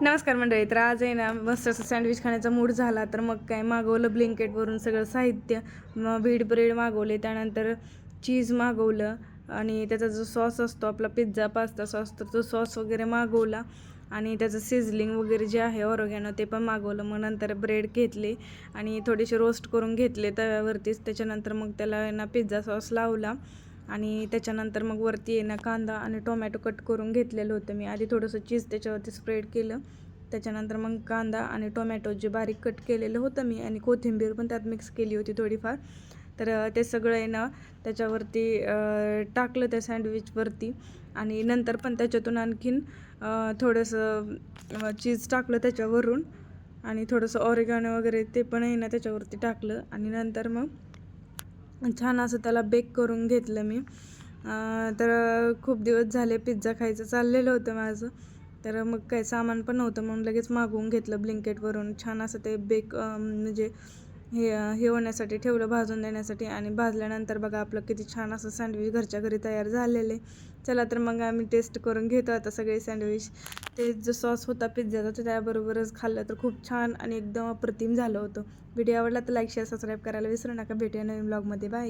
नमस्कार मंडळी. तर आज आहे ना मस्त असं सँडविच खाण्याचा मूड झाला, तर मग काय मागवलं ब्लिंकेटवरून सगळं साहित्य. मग व्हीट ब्रेड मागवले, त्यानंतर चीज मागवलं आणि त्याचा जो सॉस असतो आपला पिझ्झा पास्ता सॉस, तर तो सॉस वगैरे मागवला आणि त्याचं सिझलिंग वगैरे जे आहे ऑर्गॅनो ते पण मागवलं. मग नंतर ब्रेड घेतले आणि थोडेसे रोस्ट करून घेतले तव्यावरतीच. त्याच्यानंतर मग त्याला आहे ना पिझ्झा सॉस लावला आणि त्याच्यानंतर मग वरती आहे ना कांदा आणि टोमॅटो कट करून घेतलेलं होतं मी. आधी थोडंसं चीज त्याच्यावरती स्प्रेड केलं. त्याच्यानंतर मग कांदा आणि टोमॅटो जे बारीक कट केलेलं होतं मी आणि कोथिंबीर पण त्यात मिक्स केली होती थोडीफार. तर ते सगळं आहे ना त्याच्यावरती टाकलं त्या सँडविचवरती आणि नंतर पण त्याच्यातून आणखीन थोडंसं चीज टाकलं त्याच्यावरून आणि थोडंसं ऑरिगॅनो वगैरे ते पण आहे ना त्याच्यावरती टाकलं आणि नंतर मग छान असं त्याला बेक करून घेतलं मी. तर खूप दिवस झाले पिझ्झा खायचं चाललेलं होतं माझं. तर मग काय सामान पण नव्हतं म्हणून लगेच मागवून घेतलं ब्लिंकेटवरून. छान असं ते बेक म्हणजे हे होण्यासाठी ठेवलं, भाजून देण्यासाठी. आणि भाजल्यानंतर बघा आपलं किती छान असं सँडविच घरच्या घरी तयार झालेले. चला तर मग आम्ही टेस्ट करून घेतो आता सगळे सँडविच. ते जो सॉस होता पिझ्झाचा तर त्याबरोबरच खाल्लं तर खूप छान आणि एकदम अप्रतिम झालं होतं. व्हिडिओ आवडला तर लाईक शेअर सबस्क्राईब करायला विसरू नका. भेटूया नवीन ब्लॉगमध्ये. बाय.